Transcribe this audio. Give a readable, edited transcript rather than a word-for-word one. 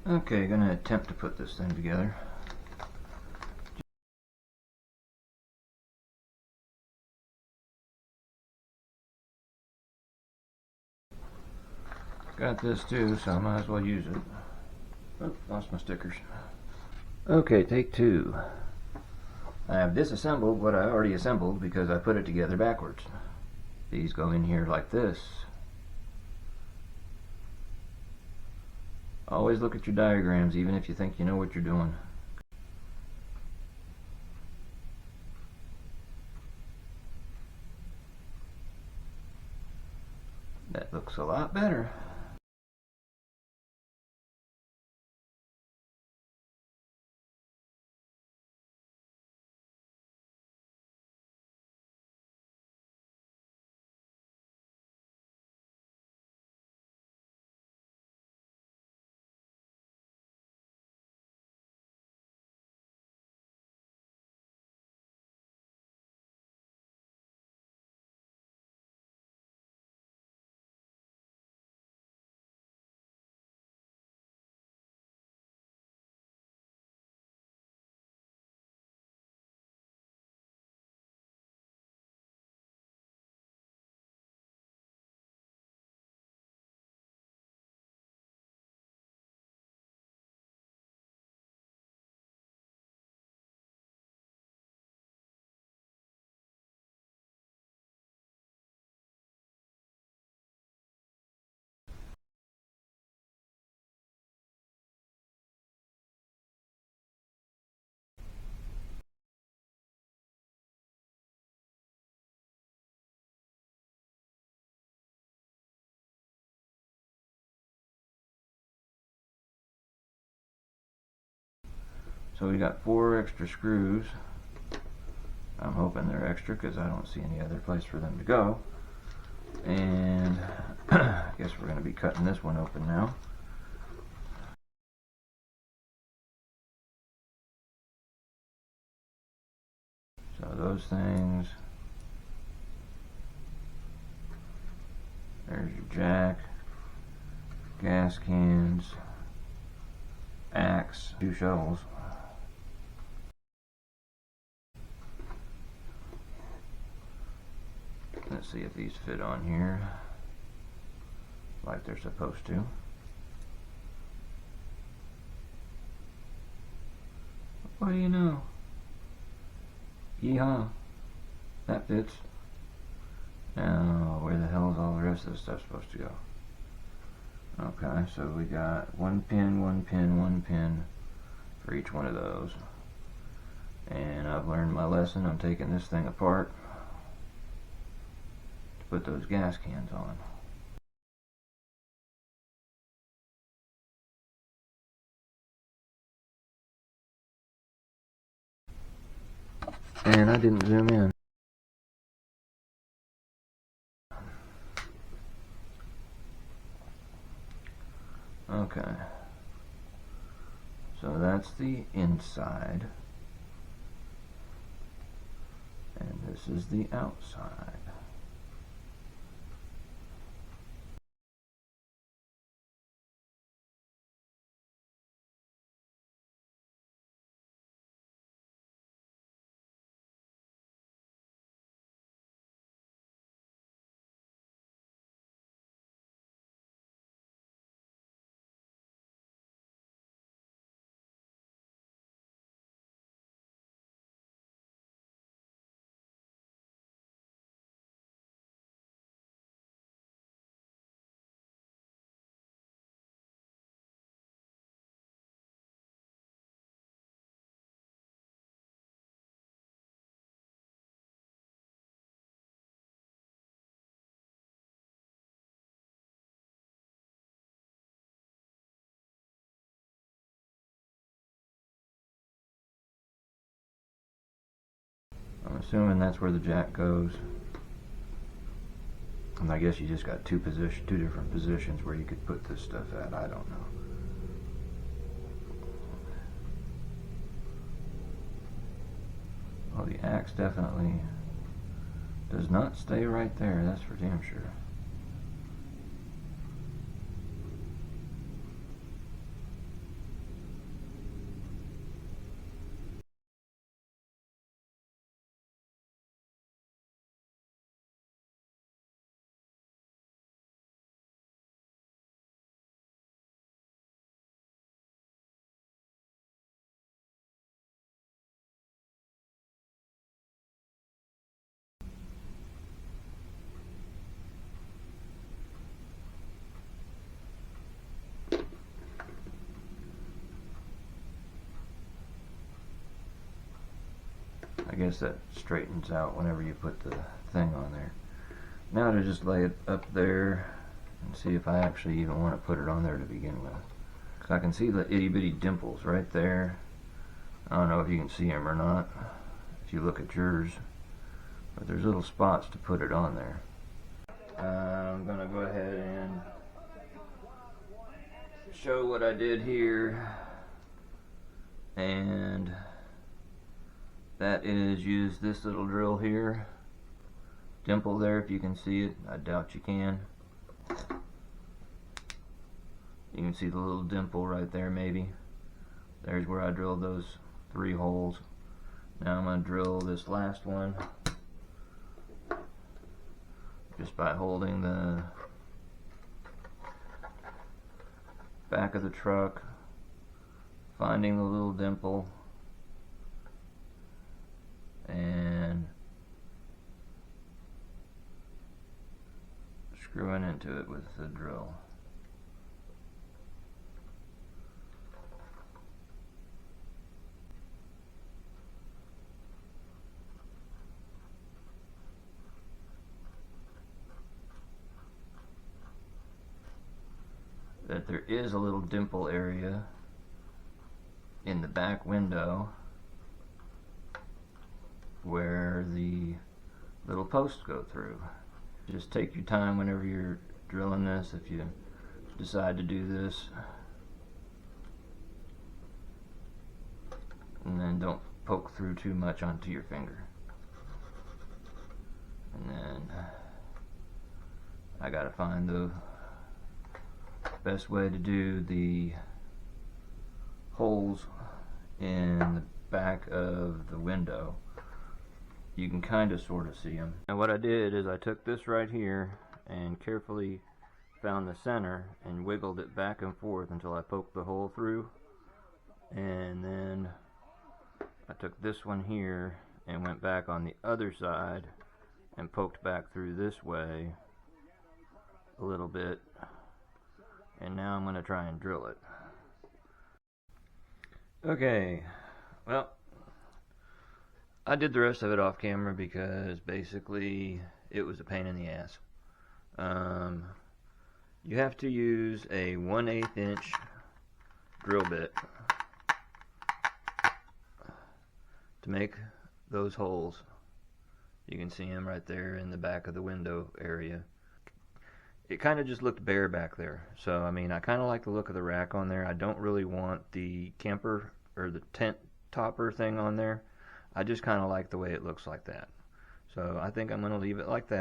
Okay, gonna attempt to put this thing together. Got this too, so I might as well use it. Oh, lost my stickers. Okay, take two. I have disassembled what I already assembled because I put it together backwards. These go in here like this. Always look at your diagrams, even if you think you know what you're doing. That looks a lot better. So we got 4 extra screws. I'm hoping they're extra because I don't see any other place for them to go. And I guess we're going to be cutting this one open now. So those things, there's your jack, gas cans, axe, 2 shovels. Let's see if these fit on here like they're supposed to. What do you know? Yeehaw. That fits. Now, where the hell is all the rest of this stuff supposed to go? Okay, so we got 1 pin, 1 pin, 1 pin for each one of those. And I've learned my lesson. I'm taking this thing apart to put those gas cans on. And I didn't zoom in. Okay. So that's the inside. And this is the outside. I'm assuming that's where the jack goes. And I guess you just got two different positions where you could put this stuff at. I don't know. Well, the axe definitely does not stay right there, that's for damn sure. I guess that straightens out whenever you put the thing on there. Now to just lay it up there and see if I actually even want to put it on there to begin with. Because I can see the itty bitty dimples right there. I don't know if you can see them or not if you look at yours, but there's little spots to put it on there. I'm gonna go ahead and show what I did here, and that is use this little drill here. Dimple there, if you can see it. I doubt you can. You can see the little dimple right there maybe. There's where I drilled those 3 holes. Now I'm going to drill this last one just by holding the back of the truck, finding the little dimple, and screwing into it with the drill. That there is a little dimple area in the back window where the little posts go through. Just take your time whenever you're drilling this, if you decide to do this, and then don't poke through too much onto your finger. And then I gotta find the best way to do the holes in the back of the window. You can kind of sort of see them. And what I did is I took this right here and carefully found the center and wiggled it back and forth until I poked the hole through, and then I took this one here and went back on the other side and poked back through this way a little bit, and now I'm going to try and drill it. Okay, well, I did the rest of it off camera because basically it was a pain in the ass. You have to use a 1/8 inch drill bit to make those holes. You can see them right there in the back of the window area. It kind of just looked bare back there, so I mean, I kind of like the look of the rack on there. I don't really want the camper or the tent topper thing on there. I just kind of like the way it looks like that, so I think I'm going to leave it like that.